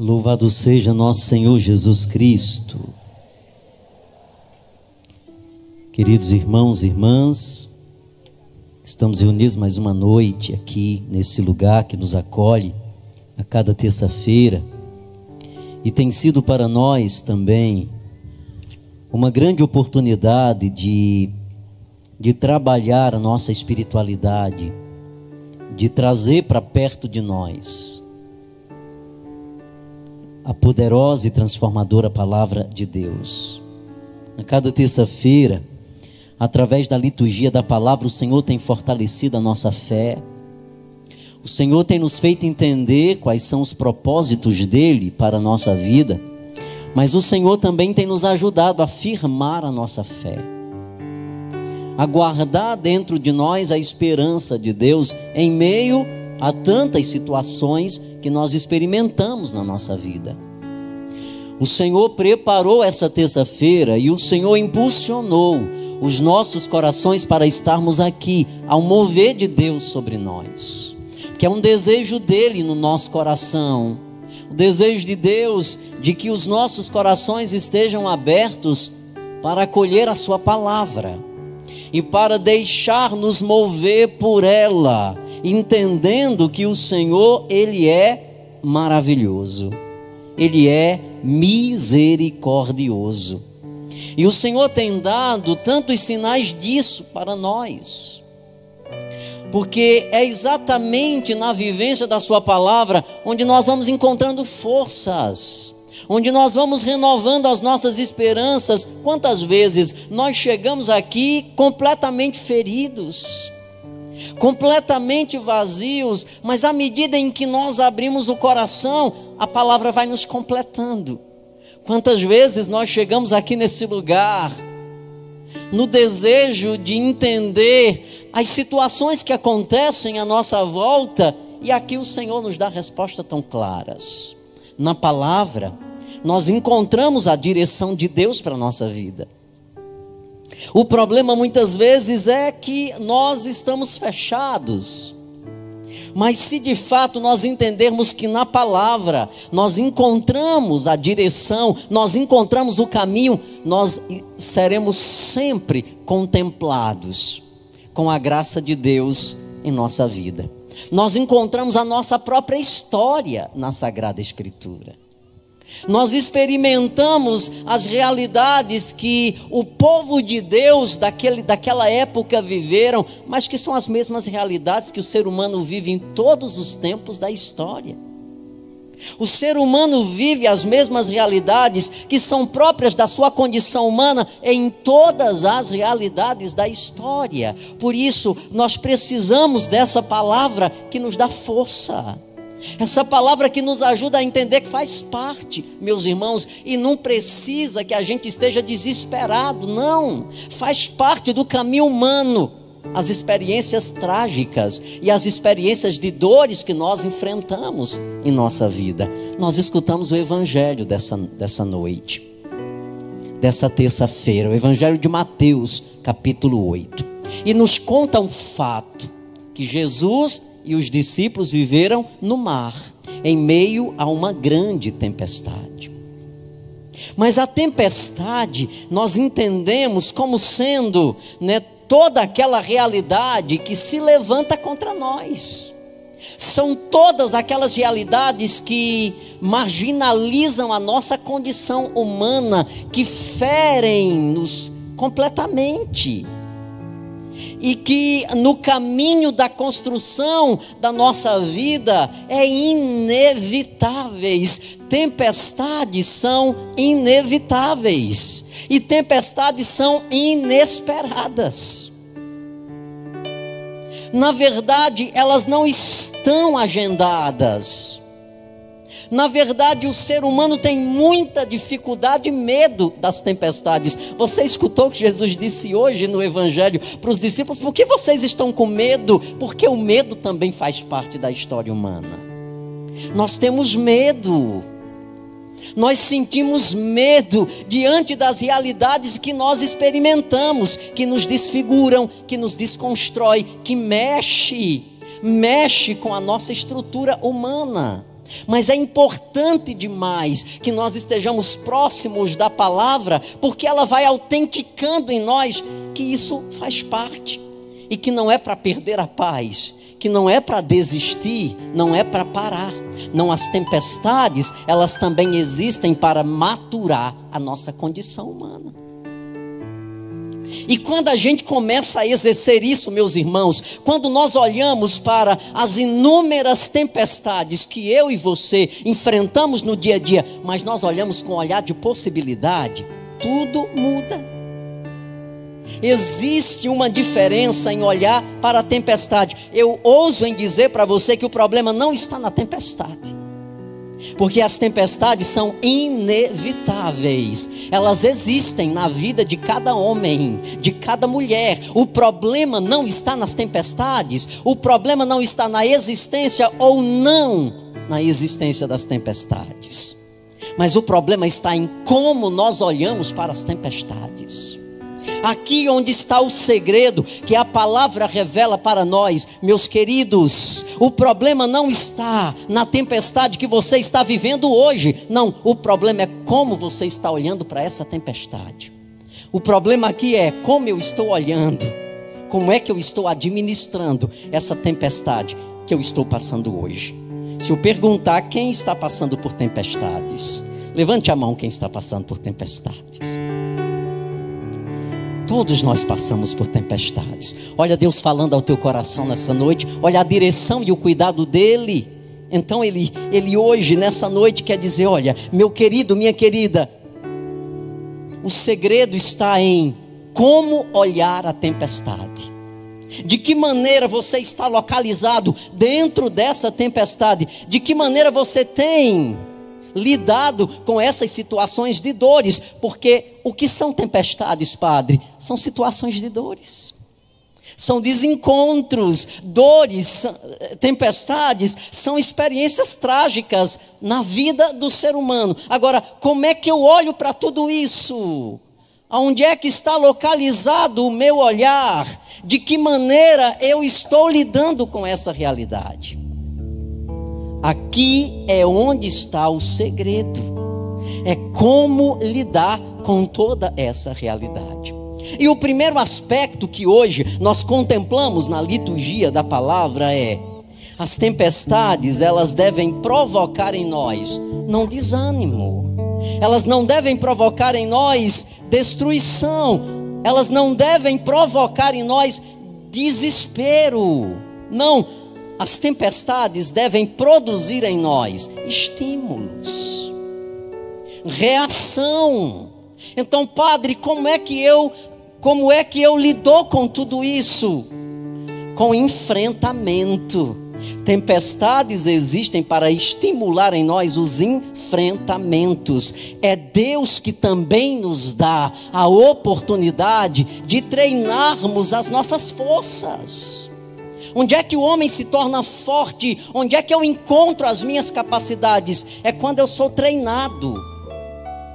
Louvado seja nosso Senhor Jesus Cristo. Queridos irmãos e irmãs, estamos reunidos mais uma noite aqui nesse lugar que nos acolhe a cada terça-feira, e tem sido para nós também uma grande oportunidade de trabalhar a nossa espiritualidade, de trazer para perto de nós a poderosa e transformadora palavra de Deus. A cada terça-feira, através da liturgia da palavra, o Senhor tem fortalecido a nossa fé. O Senhor tem nos feito entender quais são os propósitos dele para a nossa vida, mas o Senhor também tem nos ajudado a firmar a nossa fé, a guardar dentro de nós a esperança de Deus em meio a tantas situações que nós experimentamos na nossa vida. O Senhor preparou essa terça-feira e o Senhor impulsionou os nossos corações para estarmos aqui, ao mover de Deus sobre nós, que é um desejo dele no nosso coração, o desejo de Deus de que os nossos corações estejam abertos para acolher a sua palavra e para deixar-nos mover por ela, entendendo que o Senhor, ele é maravilhoso, ele é misericordioso, e o Senhor tem dado tantos sinais disso para nós, porque é exatamente na vivência da sua palavra onde nós vamos encontrando forças, onde nós vamos renovando as nossas esperanças. Quantas vezes nós chegamos aqui completamente feridos, completamente vazios, mas à medida em que nós abrimos o coração, a palavra vai nos completando. Quantas vezes nós chegamos aqui nesse lugar no desejo de entender as situações que acontecem à nossa volta, e aqui o Senhor nos dá respostas tão claras. Na palavra nós encontramos a direção de Deus para a nossa vida. O problema muitas vezes é que nós estamos fechados, mas se de fato nós entendermos que na palavra nós encontramos a direção, nós encontramos o caminho, nós seremos sempre contemplados com a graça de Deus em nossa vida. Nós encontramos a nossa própria história na Sagrada Escritura. Nós experimentamos as realidades que o povo de Deus daquela época viveram, mas que são as mesmas realidades que o ser humano vive em todos os tempos da história. O ser humano vive as mesmas realidades que são próprias da sua condição humana em todas as realidades da história. Por isso, nós precisamos dessa palavra que nos dá força. Essa palavra que nos ajuda a entender que faz parte, meus irmãos, e não precisa que a gente esteja desesperado, não. Faz parte do caminho humano, as experiências trágicas e as experiências de dores que nós enfrentamos em nossa vida. Nós escutamos o evangelho dessa noite, dessa terça-feira, o evangelho de Mateus, capítulo 8. E nos conta um fato, que Jesus e os discípulos viveram no mar, em meio a uma grande tempestade. Mas a tempestade nós entendemos como sendo, toda aquela realidade que se levanta contra nós. São todas aquelas realidades que marginalizam a nossa condição humana, que ferem-nos completamente, e que no caminho da construção da nossa vida é inevitáveis. Tempestades são inevitáveis e tempestades são inesperadas. Na verdade, elas não estão agendadas. Na verdade, o ser humano tem muita dificuldade e medo das tempestades. Você escutou o que Jesus disse hoje no Evangelho para os discípulos? Por que vocês estão com medo? Porque o medo também faz parte da história humana. Nós temos medo. Nós sentimos medo diante das realidades que nós experimentamos, que nos desfiguram, que nos desconstrói, que mexe com a nossa estrutura humana. Mas é importante demais que nós estejamos próximos da palavra, porque ela vai autenticando em nós que isso faz parte, e que não é para perder a paz, que não é para desistir, não é para parar. Não, as tempestades, elas também existem para maturar a nossa condição humana. E quando a gente começa a exercer isso, meus irmãos, quando nós olhamos para as inúmeras tempestades que eu e você enfrentamos no dia a dia, mas nós olhamos com um olhar de possibilidade, tudo muda. Existe uma diferença em olhar para a tempestade. Eu ouso em dizer para você que o problema não está na tempestade, porque as tempestades são inevitáveis. Elas existem na vida de cada homem, de cada mulher. O problema não está nas tempestades. O problema não está na existência ou não na existência das tempestades. Mas o problema está em como nós olhamos para as tempestades. Aqui onde está o segredo que a palavra revela para nós, meus queridos. O problema não está na tempestade que você está vivendo hoje. Não, o problema é como você está olhando para essa tempestade. O problema aqui é como eu estou olhando, como é que eu estou administrando essa tempestade que eu estou passando hoje. Se eu perguntar quem está passando por tempestades, levante a mão quem está passando por tempestades. Todos nós passamos por tempestades. Olha Deus falando ao teu coração nessa noite. Olha a direção e o cuidado dele. Então ele hoje, nessa noite, quer dizer: olha, meu querido, minha querida, o segredo está em como olhar a tempestade. De que maneira você está localizado dentro dessa tempestade? De que maneira você tem lidado com essas situações de dores? Porque o que são tempestades, Padre? São situações de dores, são desencontros, dores, tempestades, são experiências trágicas na vida do ser humano. Agora, como é que eu olho para tudo isso? Onde é que está localizado o meu olhar? De que maneira eu estou lidando com essa realidade? Aqui é onde está o segredo. É como lidar com toda essa realidade. E o primeiro aspecto que hoje nós contemplamos na liturgia da palavra é: as tempestades, elas devem provocar em nós não desânimo, elas não devem provocar em nós destruição, elas não devem provocar em nós desespero. Não, as tempestades devem produzir em nós estímulos, reação. Então, Padre, como é que eu lido com tudo isso? Com enfrentamento. Tempestades existem para estimular em nós os enfrentamentos. É Deus que também nos dá a oportunidade de treinarmos as nossas forças. Onde é que o homem se torna forte? Onde é que eu encontro as minhas capacidades? É quando eu sou treinado.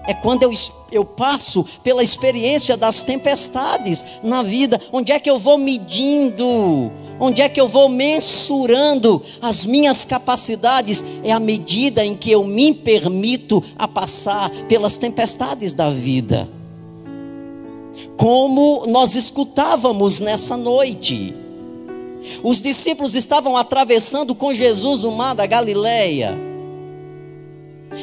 É quando eu passo pela experiência das tempestades na vida. Onde é que eu vou medindo? Onde é que eu vou mensurando as minhas capacidades? É à medida em que eu me permito a passar pelas tempestades da vida. Como nós escutávamos nessa noite, os discípulos estavam atravessando com Jesus o mar da Galileia.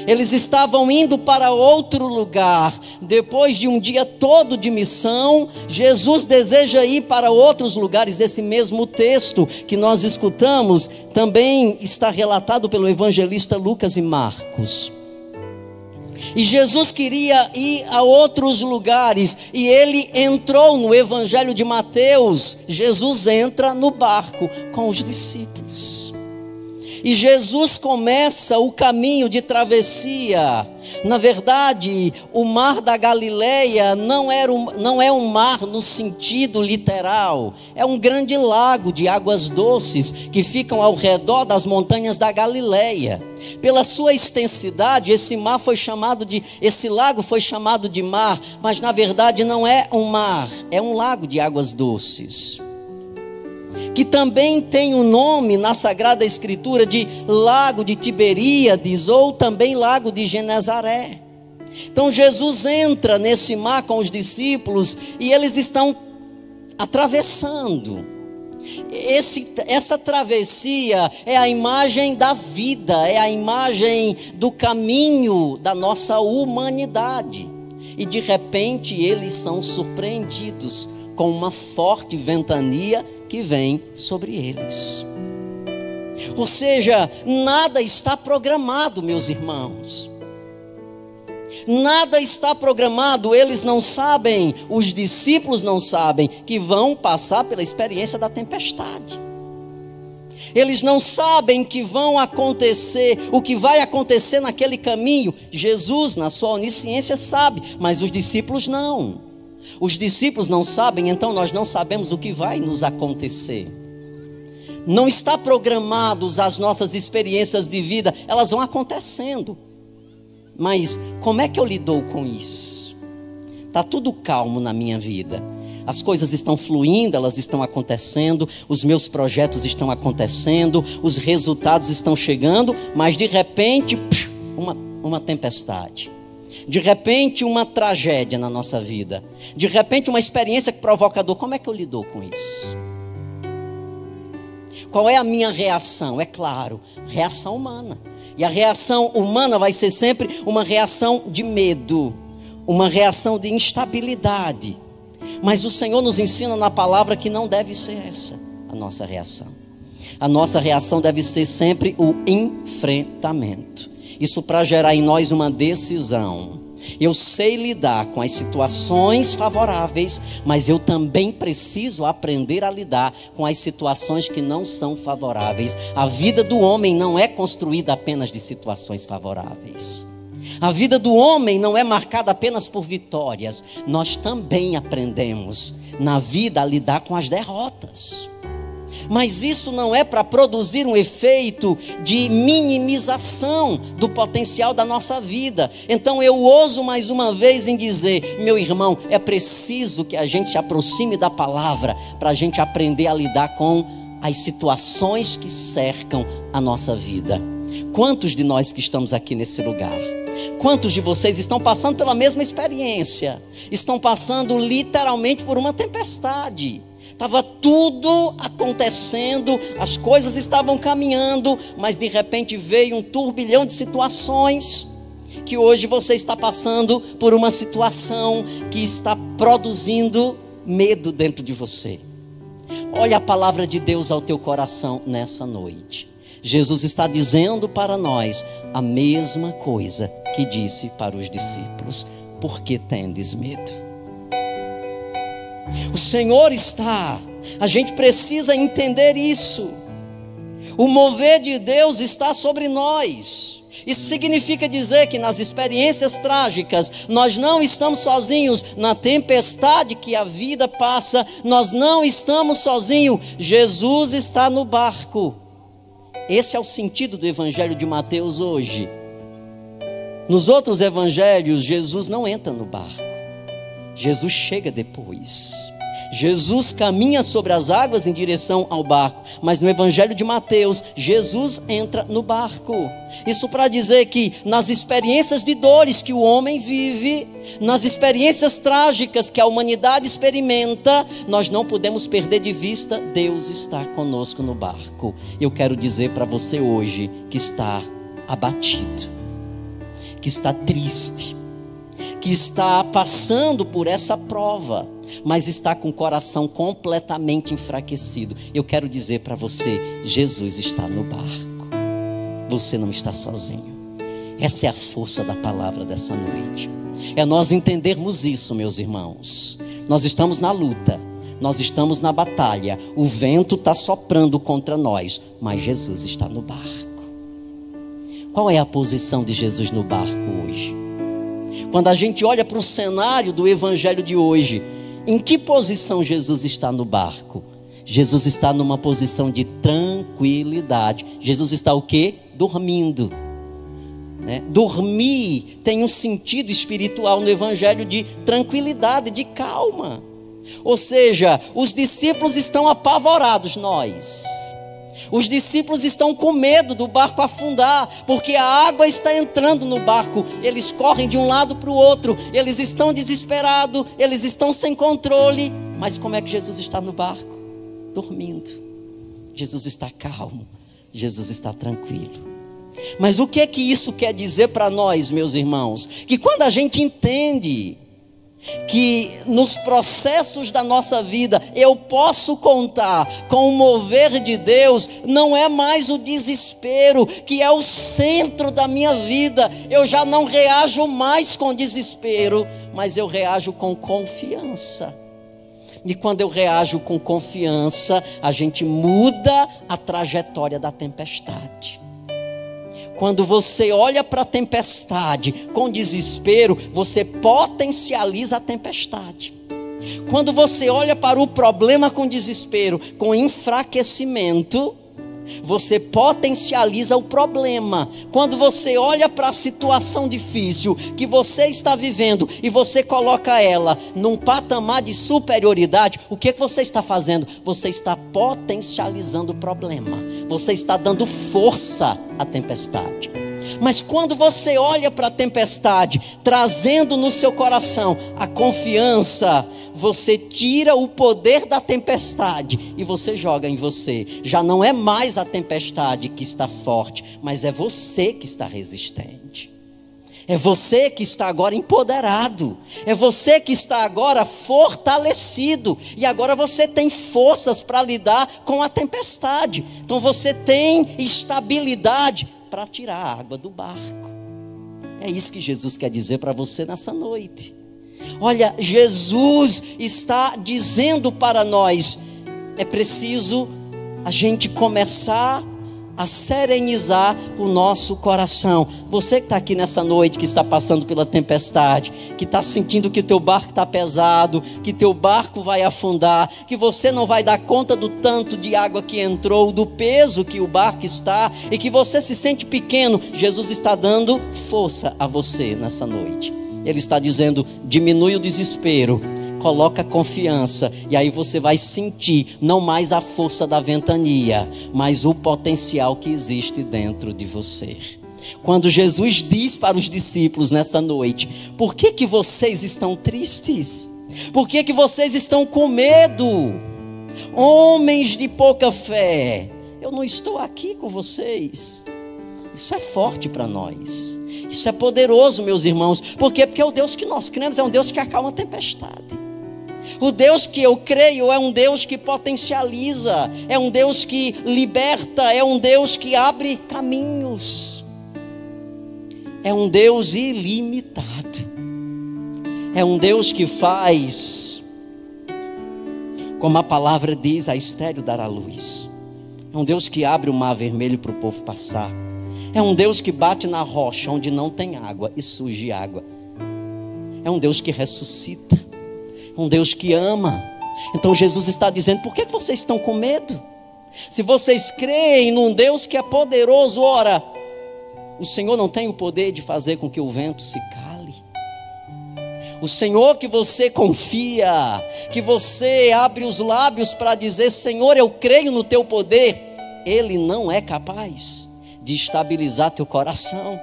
Eles estavam indo para outro lugar. Depois de um dia todo de missão, Jesus deseja ir para outros lugares. Esse mesmo texto que nós escutamos também está relatado pelo evangelista Lucas e Marcos. E Jesus queria ir a outros lugares, e ele entrou no evangelho de Mateus. Jesus entra no barco com os discípulos. E Jesus começa o caminho de travessia. Na verdade, o mar da Galileia não é um mar no sentido literal. É um grande lago de águas doces que ficam ao redor das montanhas da Galileia. Pela sua extensidade, esse lago foi chamado de mar, mas na verdade não é um mar, é um lago de águas doces. que também tem um nome na Sagrada Escritura de Lago de Tiberíades, ou também Lago de Genezaré. Então Jesus entra nesse mar com os discípulos e eles estão atravessando. Essa travessia é a imagem da vida, é a imagem do caminho da nossa humanidade. E de repente eles são surpreendidos com uma forte ventania que vem sobre eles. Ou seja, nada está programado, meus irmãos. Nada está programado, eles não sabem, os discípulos não sabem que vão passar pela experiência da tempestade. Eles não sabem que vão acontecer, o que vai acontecer naquele caminho. Jesus, na sua onisciência, sabe, mas os discípulos não. Os discípulos não sabem, então nós não sabemos o que vai nos acontecer. Não está programado as nossas experiências de vida, elas vão acontecendo. Mas como é que eu lido com isso? Está tudo calmo na minha vida. As coisas estão fluindo, elas estão acontecendo, os meus projetos estão acontecendo, os resultados estão chegando, mas de repente, uma tempestade. De repente, uma tragédia na nossa vida. De repente, uma experiência que provoca dor. Como é que eu lido com isso? Qual é a minha reação? É claro, reação humana. E a reação humana vai ser sempre uma reação de medo, uma reação de instabilidade. Mas o Senhor nos ensina na palavra que não deve ser essa a nossa reação. A nossa reação deve ser sempre o enfrentamento. Isso para gerar em nós uma decisão. Eu sei lidar com as situações favoráveis, mas eu também preciso aprender a lidar com as situações que não são favoráveis. A vida do homem não é construída apenas de situações favoráveis. A vida do homem não é marcada apenas por vitórias. Nós também aprendemos na vida a lidar com as derrotas. Mas isso não é para produzir um efeito de minimização do potencial da nossa vida. Então eu ouso mais uma vez em dizer, meu irmão, é preciso que a gente se aproxime da palavra para a gente aprender a lidar com as situações que cercam a nossa vida. Quantos de nós que estamos aqui nesse lugar? Quantos de vocês estão passando pela mesma experiência? Estão passando literalmente por uma tempestade. Estava tudo acontecendo, as coisas estavam caminhando, mas de repente veio um turbilhão de situações, que hoje você está passando por uma situação que está produzindo medo dentro de você. Olha a palavra de Deus ao teu coração nessa noite. Jesus está dizendo para nós a mesma coisa que disse para os discípulos: por que tendes medo? O Senhor está, a gente precisa entender isso. O mover de Deus está sobre nós. Isso significa dizer que nas experiências trágicas nós não estamos sozinhos. Na tempestade que a vida passa, nós não estamos sozinhos. Jesus está no barco. Esse é o sentido do Evangelho de Mateus hoje. Nos outros evangelhos, Jesus não entra no barco. Jesus chega depois. Jesus caminha sobre as águas em direção ao barco. Mas no Evangelho de Mateus, Jesus entra no barco. Isso para dizer que nas experiências de dores que o homem vive, nas experiências trágicas que a humanidade experimenta, nós não podemos perder de vista, Deus está conosco no barco. Eu quero dizer para você hoje que está abatido, que está triste, que está passando por essa prova, mas está com o coração completamente enfraquecido. Eu quero dizer para você, Jesus está no barco. Você não está sozinho. Essa é a força da palavra dessa noite. É nós entendermos isso, meus irmãos. Nós estamos na luta, nós estamos na batalha. O vento está soprando contra nós, mas Jesus está no barco. Qual é a posição de Jesus no barco hoje? Quando a gente olha para o cenário do evangelho de hoje, em que posição Jesus está no barco? Jesus está numa posição de tranquilidade. Jesus está o quê? Dormindo. Dormir tem um sentido espiritual no evangelho de tranquilidade, de calma. Ou seja, os discípulos estão apavorados, os discípulos estão com medo do barco afundar, porque a água está entrando no barco. Eles correm de um lado para o outro, eles estão desesperados, eles estão sem controle. Mas como é que Jesus está no barco? Dormindo. Jesus está calmo, Jesus está tranquilo. Mas o que é que isso quer dizer para nós, meus irmãos? Que quando a gente entende que nos processos da nossa vida eu posso contar com o mover de Deus, não é mais o desespero que é o centro da minha vida. Eu já não reajo mais com desespero, mas eu reajo com confiança. E quando eu reajo com confiança, a gente muda a trajetória da tempestade. Quando você olha para a tempestade com desespero, você potencializa a tempestade. Quando você olha para o problema com desespero, com enfraquecimento, você potencializa o problema. Quando você olha para a situação difícil que você está vivendo e você coloca ela num patamar de superioridade, o que você está fazendo? Você está potencializando o problema. Você está dando força à tempestade. Mas quando você olha para a tempestade, trazendo no seu coração a confiança, você tira o poder da tempestade e você joga em você. Já não é mais a tempestade que está forte, mas é você que está resistente. É você que está agora empoderado. É você que está agora fortalecido. E agora você tem forças para lidar com a tempestade. Então você tem estabilidade para tirar a água do barco. É isso que Jesus quer dizer para você nessa noite. Olha, Jesus está dizendo para nós: é preciso a gente começar a serenizar o nosso coração. Você que está aqui nessa noite, que está passando pela tempestade, que está sentindo que teu barco está pesado, que teu barco vai afundar, que você não vai dar conta do tanto de água que entrou, do peso que o barco está, e que você se sente pequeno, Jesus está dando força a você nessa noite. Ele está dizendo: diminui o desespero, coloca confiança, e aí você vai sentir não mais a força da ventania, mas o potencial que existe dentro de você. Quando Jesus diz para os discípulos nessa noite: por que vocês estão tristes? Por que vocês estão com medo? Homens de pouca fé, eu não estou aqui com vocês. Isso é forte para nós. Isso é poderoso, meus irmãos. Por quê? Porque é o Deus que nós cremos, é um Deus que acalma a tempestade. O Deus que eu creio é um Deus que potencializa, é um Deus que liberta, é um Deus que abre caminhos, é um Deus ilimitado, é um Deus que faz, como a palavra diz, a estéril dar à luz. É um Deus que abre o mar vermelho para o povo passar. É um Deus que bate na rocha onde não tem água e surge água. É um Deus que ressuscita. É um Deus que ama. Então Jesus está dizendo: por que vocês estão com medo? Se vocês creem num Deus que é poderoso, ora, o Senhor não tem o poder de fazer com que o vento se cale. O Senhor que você confia, que você abre os lábios para dizer: Senhor, eu creio no teu poder, Ele não é capaz de estabilizar teu coração,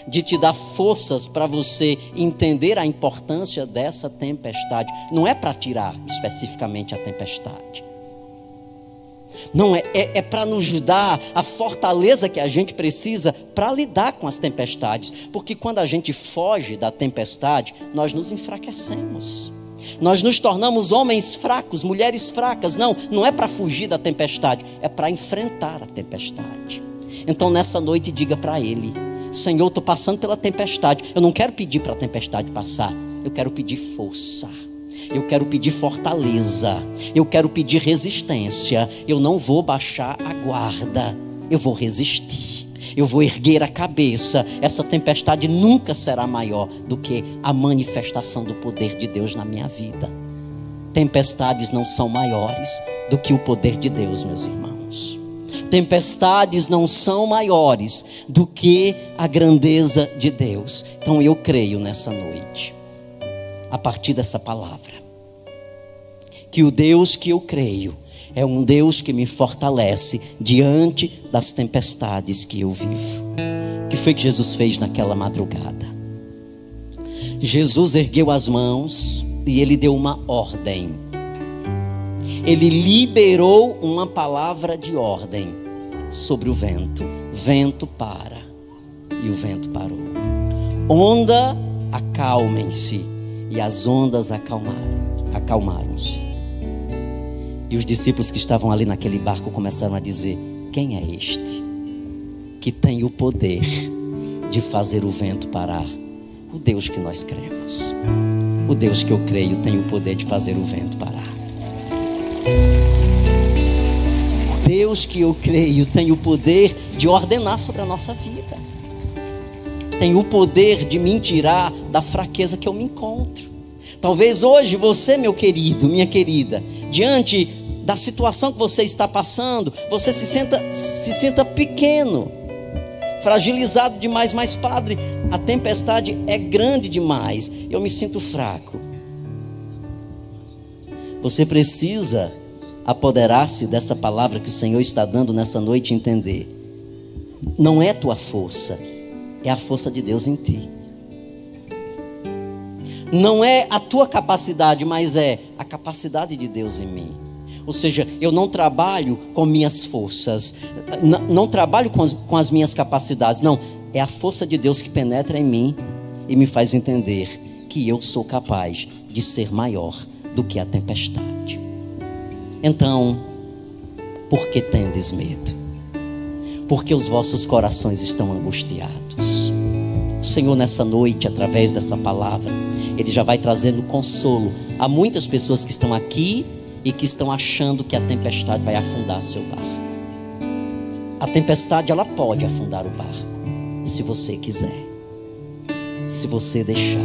de te dar forças para você entender a importância dessa tempestade. Não é para tirar especificamente a tempestade, não é para nos dar a fortaleza que a gente precisa para lidar com as tempestades. Porque quando a gente foge da tempestade, nós nos enfraquecemos, nós nos tornamos homens fracos, mulheres fracas. Não é para fugir da tempestade, é para enfrentar a tempestade. Então nessa noite diga para Ele: Senhor, estou passando pela tempestade. Eu não quero pedir para a tempestade passar, eu quero pedir força, eu quero pedir fortaleza, eu quero pedir resistência. Eu não vou baixar a guarda, eu vou resistir, eu vou erguer a cabeça. Essa tempestade nunca será maior do que a manifestação do poder de Deus na minha vida. Tempestades não são maiores do que o poder de Deus, meus irmãos. Tempestades não são maiores do que a grandeza de Deus. Então eu creio nessa noite, a partir dessa palavra, que o Deus que eu creio é um Deus que me fortalece diante das tempestades que eu vivo. O que foi que Jesus fez naquela madrugada? Jesus ergueu as mãos e ele deu uma ordem. Ele liberou uma palavra de ordem sobre o vento. Vento para. E o vento parou. Onda, acalmem-se. E as ondas acalmaram-se. E os discípulos que estavam ali naquele barco começaram a dizer: quem é este que tem o poder de fazer o vento parar? O Deus que nós cremos, o Deus que eu creio tem o poder de fazer o vento parar. O Deus que eu creio tem o poder de ordenar sobre a nossa vida. Tem o poder de me tirar da fraqueza que eu me encontro. Talvez hoje você, meu querido, minha querida, diante da situação que você está passando, você se sinta pequeno, fragilizado demais. Mas Padre, a tempestade é grande demais, eu me sinto fraco. Você precisa apoderar-se dessa palavra que o Senhor está dando nessa noite e entender: não é tua força, é a força de Deus em ti. Não é a tua capacidade, mas é a capacidade de Deus em mim. Ou seja, eu não trabalho com minhas forças, não trabalho com as minhas capacidades, não. É a força de Deus que penetra em mim e me faz entender que eu sou capaz de ser maior do que a tempestade. Então, por que tendes medo? Porque os vossos corações estão angustiados. O Senhor nessa noite, através dessa palavra, Ele já vai trazendo consolo a muitas pessoas que estão aqui e que estão achando que a tempestade vai afundar seu barco. A tempestade, ela pode afundar o barco, se você quiser, se você deixar.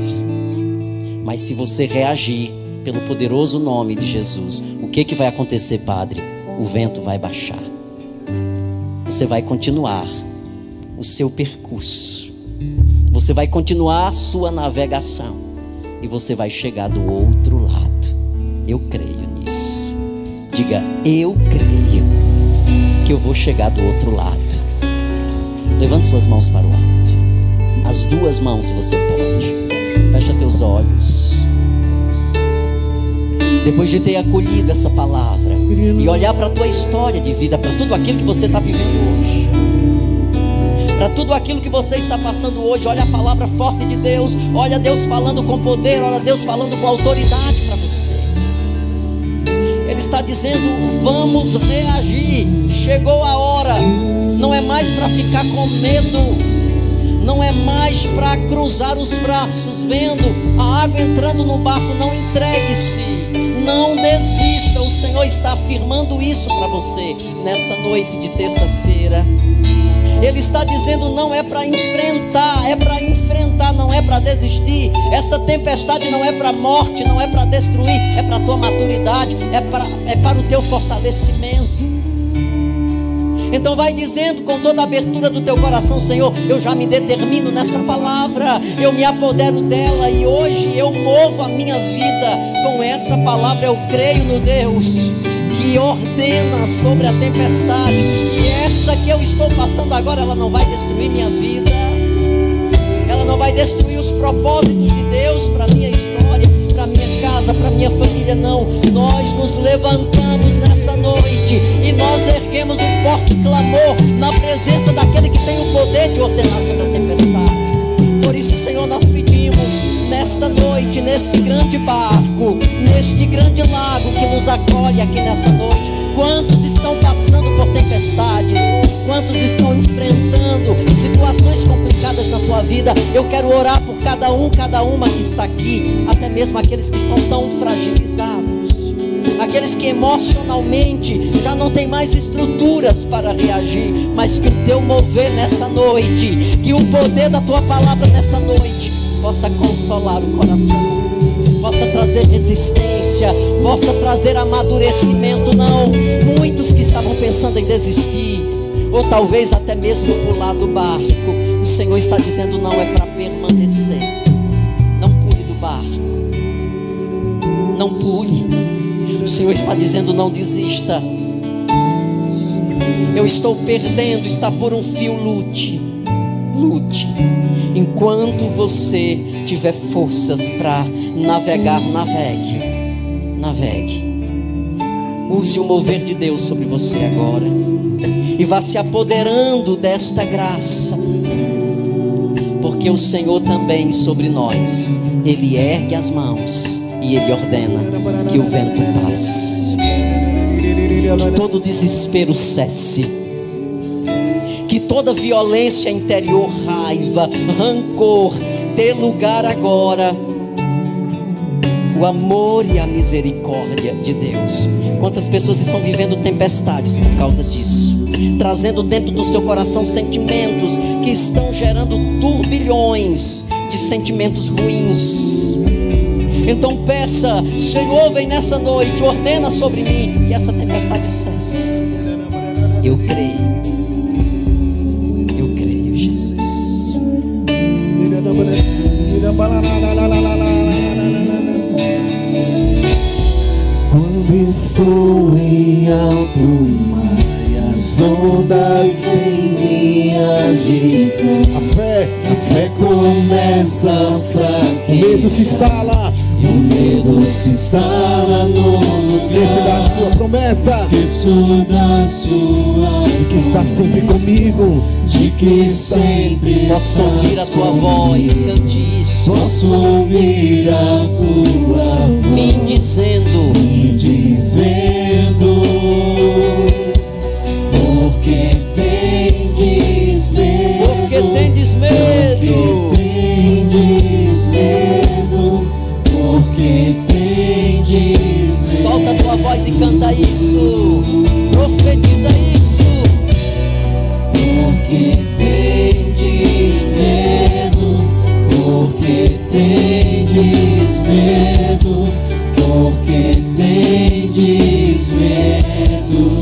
Mas se você reagir pelo poderoso nome de Jesus, o que vai acontecer, Padre? O vento vai baixar. Você vai continuar o seu percurso. Você vai continuar a sua navegação. E você vai chegar do outro lado. Eu creio nisso. Diga: eu creio que eu vou chegar do outro lado. Levante suas mãos para o alto. As duas mãos, se você pode. Fecha teus olhos. Depois de ter acolhido essa palavra e olhar para a tua história de vida, para tudo aquilo que você está vivendo hoje, para tudo aquilo que você está passando hoje, olha a palavra forte de Deus. Olha Deus falando com poder, olha Deus falando com autoridade para você. Ele está dizendo: vamos reagir. Chegou a hora. Não é mais para ficar com medo, não é mais para cruzar os braços vendo a água entrando no barco. Não entregue-se, não desista. O Senhor está afirmando isso para você nessa noite de terça-feira. Ele está dizendo: não é para enfrentar, é para enfrentar, não é para desistir. Essa tempestade não é para morte, não é para destruir, é para a tua maturidade, é para o teu fortalecimento. Então vai dizendo com toda a abertura do teu coração: Senhor, eu já me determino nessa palavra, eu me apodero dela e hoje eu movo a minha vida com essa palavra. Eu creio no Deus que ordena sobre a tempestade, e essa que eu estou passando agora, ela não vai destruir minha vida, ela não vai destruir os propósitos de Deus para minha história, para minha casa, para minha família, não. Nós nos levantamos nessa noite e nós erguemos um forte clamor na presença daquele que tem o poder de ordenar sobre a tempestade. Por isso, Senhor, nós pedimos nesta noite, neste grande barco, neste grande lago que nos acolhe aqui nessa noite, quantos estão passando por tempestades, quantos estão enfrentando situações complicadas na sua vida. Eu quero orar por cada um, cada uma que está aqui, até mesmo aqueles que estão tão fragilizados, aqueles que emocionalmente já não tem mais estruturas para reagir, mas que o teu mover nessa noite, que o poder da tua palavra nessa noite possa consolar o coração, possa trazer resistência, possa trazer amadurecimento. Não, muitos que estavam pensando em desistir, ou talvez até mesmo pular do barco, o Senhor está dizendo: não, é para permanecer. Não pule do barco, não pule. O Senhor está dizendo: não desista. Eu estou perdendo, está por um fio, lute. Lute. Enquanto você tiver forças para navegar, navegue. Navegue. Use o mover de Deus sobre você agora. E vá se apoderando desta graça. Porque o Senhor também sobre nós, Ele ergue as mãos e Ele ordena que o vento passe. Que todo desespero cesse. Que toda violência interior, raiva, rancor, dê lugar agora. O amor e a misericórdia de Deus. Quantas pessoas estão vivendo tempestades por causa disso, trazendo dentro do seu coração sentimentos que estão gerando turbilhões de sentimentos ruins. Então peça: Senhor, vem nessa noite, ordena sobre mim que essa tempestade cesse. Eu creio. Eu creio, Jesus. Quando estou em alto mar e as ondas vêm me agitam, a fé começa a fraquejar. O medo se instala. E o medo se instala no Esqueço da sua promessa. Esqueço da sua De que está sempre comigo. De que sempre Posso ouvir a tua voz, cante isso. Posso ouvir a tua voz Me dizendo: porque tendes medo. porque tendes medo. Tendes medo. Porque tendes medo. Solta a tua voz e canta isso. Profetiza isso. Porque tendes medo. Porque tendes medo. Porque tendes medo.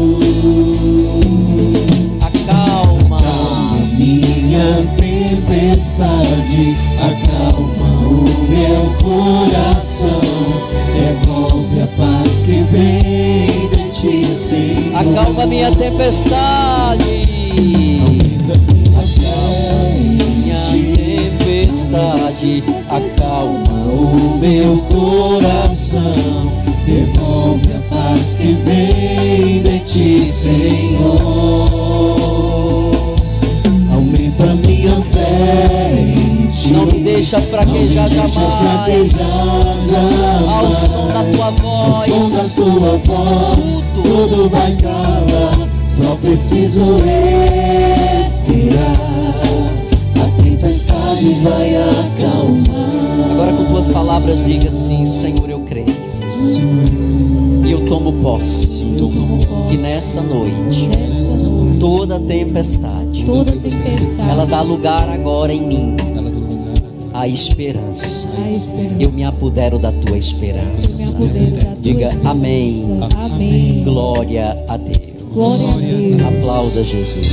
Acalma A minha tempestade, acalma o meu coração, devolve a paz que vem de ti, Senhor. Acalma minha tempestade. Minha tempestade. Acalma O meu coração, devolve a paz que vem de ti, Senhor. Aumenta minha fé em ti. Não me deixa fraquejar jamais. Ao som da tua Ao som da voz. tua voz, tudo vai calar. Só preciso respirar. A tempestade vai acalmar. Agora com tuas palavras diga assim: Senhor, eu creio. E eu tomo posse que nessa noite toda tempestade ela dá lugar agora em mim à esperança. Eu me apodero da tua esperança. Diga amém. Amém. Glória a Deus. Glória a Deus. Aplauda Jesus.